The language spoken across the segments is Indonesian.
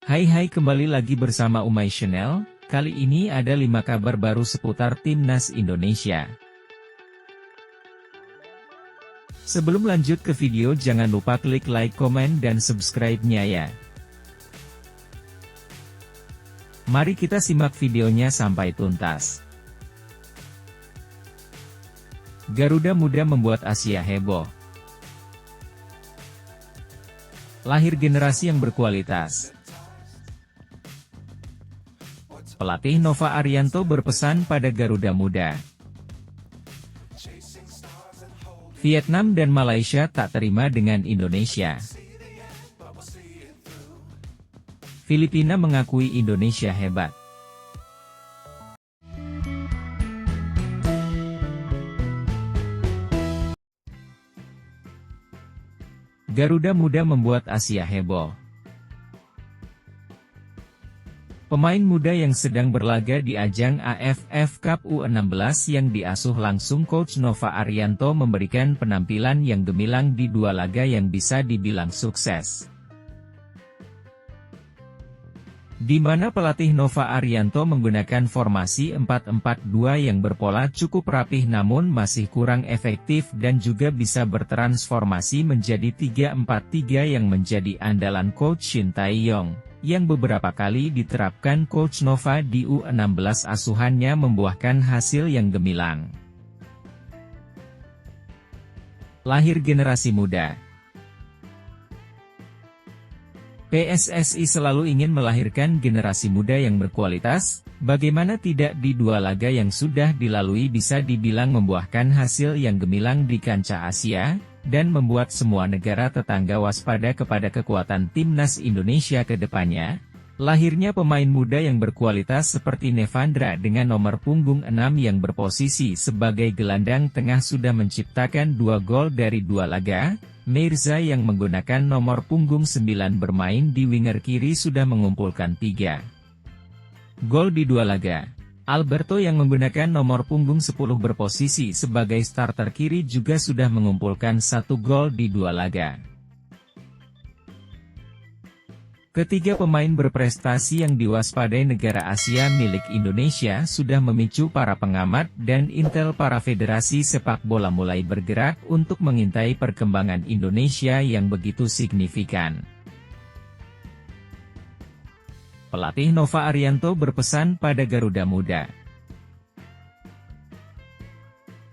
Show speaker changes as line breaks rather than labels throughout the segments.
Hai kembali lagi bersama Umay Channel, kali ini ada 5 kabar baru seputar Timnas Indonesia. Sebelum lanjut ke video jangan lupa klik like, komen, dan subscribe-nya ya. Mari kita simak videonya sampai tuntas. Garuda Muda membuat Asia heboh. Lahir generasi yang berkualitas. Pelatih Nova Arianto berpesan pada Garuda Muda. Vietnam dan Malaysia tak terima dengan Indonesia. Filipina mengakui Indonesia hebat. Garuda Muda membuat Asia heboh. Pemain muda yang sedang berlaga di ajang AFF Cup U16 yang diasuh langsung Coach Nova Arianto memberikan penampilan yang gemilang di 2 laga yang bisa dibilang sukses. Di mana pelatih Nova Arianto menggunakan formasi 4-4-2 yang berpola cukup rapih namun masih kurang efektif dan juga bisa bertransformasi menjadi 3-4-3 yang menjadi andalan Coach Shin Tae-yong, yang beberapa kali diterapkan Coach Nova di U16 asuhannya membuahkan hasil yang gemilang. Lahir generasi muda. PSSI selalu ingin melahirkan generasi muda yang berkualitas, bagaimana tidak di 2 laga yang sudah dilalui bisa dibilang membuahkan hasil yang gemilang di kancah Asia, dan membuat semua negara tetangga waspada kepada kekuatan Timnas Indonesia ke depannya. Lahirnya pemain muda yang berkualitas seperti Nevandra dengan nomor punggung 6 yang berposisi sebagai gelandang tengah sudah menciptakan 2 gol dari 2 laga, Mirza yang menggunakan nomor punggung 9 bermain di winger kiri sudah mengumpulkan 3 gol di 2 laga. Alberto yang menggunakan nomor punggung 10 berposisi sebagai starter kiri juga sudah mengumpulkan 1 gol di 2 laga. Ketiga pemain berprestasi yang diwaspadai negara Asia milik Indonesia sudah memicu para pengamat dan intel para federasi sepak bola mulai bergerak untuk mengintai perkembangan Indonesia yang begitu signifikan. Pelatih Nova Arianto berpesan pada Garuda Muda.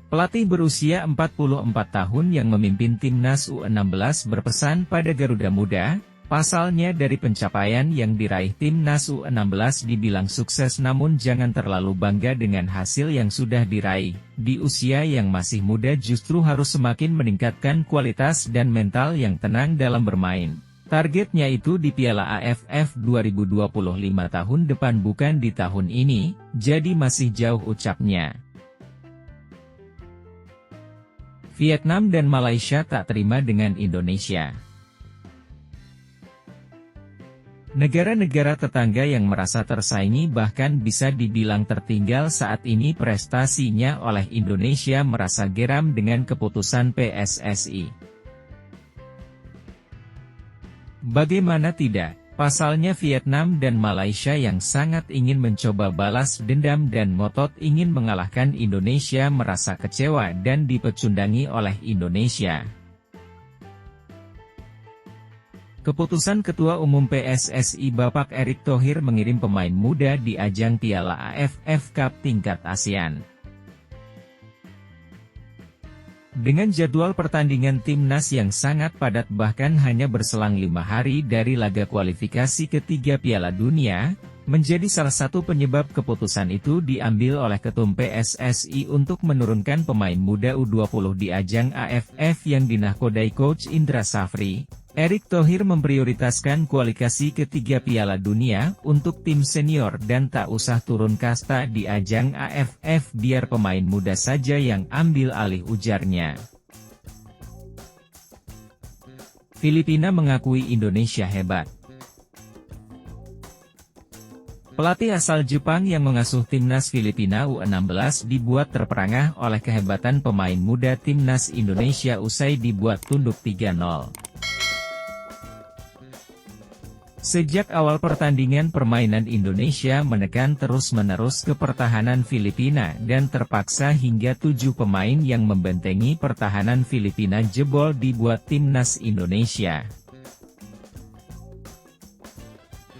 Pelatih berusia 44 tahun yang memimpin Timnas U16 berpesan pada Garuda Muda, pasalnya dari pencapaian yang diraih Timnas U16 dibilang sukses namun jangan terlalu bangga dengan hasil yang sudah diraih. Di usia yang masih muda justru harus semakin meningkatkan kualitas dan mental yang tenang dalam bermain. Targetnya itu di Piala AFF 2025 tahun depan bukan di tahun ini, jadi masih jauh ucapnya. Vietnam dan Malaysia tak terima dengan Indonesia. Negara-negara tetangga yang merasa tersaingi bahkan bisa dibilang tertinggal saat ini prestasinya oleh Indonesia merasa geram dengan keputusan PSSI. Bagaimana tidak, pasalnya Vietnam dan Malaysia yang sangat ingin mencoba balas dendam dan ngotot ingin mengalahkan Indonesia merasa kecewa dan dipecundangi oleh Indonesia. Keputusan Ketua Umum PSSI Bapak Erick Thohir mengirim pemain muda di ajang Piala AFF Cup tingkat ASEAN. Dengan jadwal pertandingan Timnas yang sangat padat bahkan hanya berselang 5 hari dari laga kualifikasi ketiga Piala Dunia, menjadi salah satu penyebab keputusan itu diambil oleh Ketum PSSI untuk menurunkan pemain muda U20 di ajang AFF yang dinahkodai Coach Indra Safri. Erick Thohir memprioritaskan kualifikasi ketiga Piala Dunia untuk tim senior dan tak usah turun kasta di ajang AFF biar pemain muda saja yang ambil alih ujarnya. Filipina mengakui Indonesia hebat. Pelatih asal Jepang yang mengasuh Timnas Filipina U16 dibuat terperangah oleh kehebatan pemain muda Timnas Indonesia usai dibuat tunduk 3-0. Sejak awal pertandingan permainan Indonesia menekan terus-menerus ke pertahanan Filipina dan terpaksa hingga 7 pemain yang membentengi pertahanan Filipina jebol dibuat timnas Indonesia.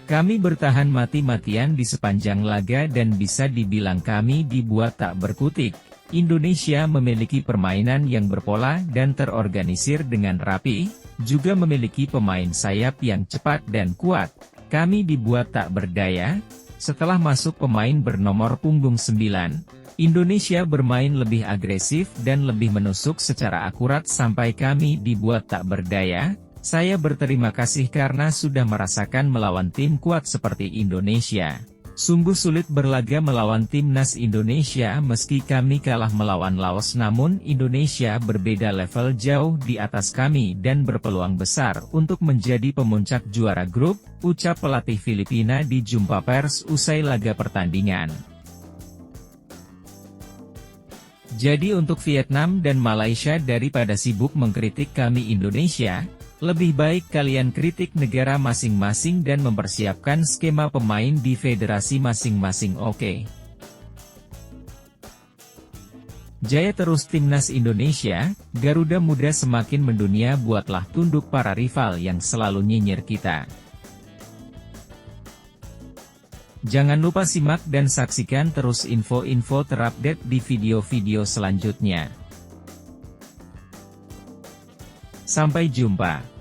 Kami bertahan mati-matian di sepanjang laga dan bisa dibilang kami dibuat tak berkutik. Indonesia memiliki permainan yang berpola dan terorganisir dengan rapi, juga memiliki pemain sayap yang cepat dan kuat. Kami dibuat tak berdaya. Setelah masuk pemain bernomor punggung 9, Indonesia bermain lebih agresif dan lebih menusuk secara akurat sampai kami dibuat tak berdaya. Saya berterima kasih karena sudah merasakan melawan tim kuat seperti Indonesia. Sungguh sulit berlaga melawan timnas Indonesia meski kami kalah melawan Laos, namun Indonesia berbeda level jauh di atas kami dan berpeluang besar untuk menjadi pemuncak juara grup, ucap pelatih Filipina di jumpa pers usai laga pertandingan. Jadi untuk Vietnam dan Malaysia daripada sibuk mengkritik kami Indonesia, lebih baik kalian kritik negara masing-masing dan mempersiapkan skema pemain di federasi masing-masing. Oke. Jaya terus timnas Indonesia, Garuda Muda semakin mendunia, buatlah tunduk para rival yang selalu nyinyir kita. Jangan lupa simak dan saksikan terus info-info terupdate di video-video selanjutnya. Sampai jumpa.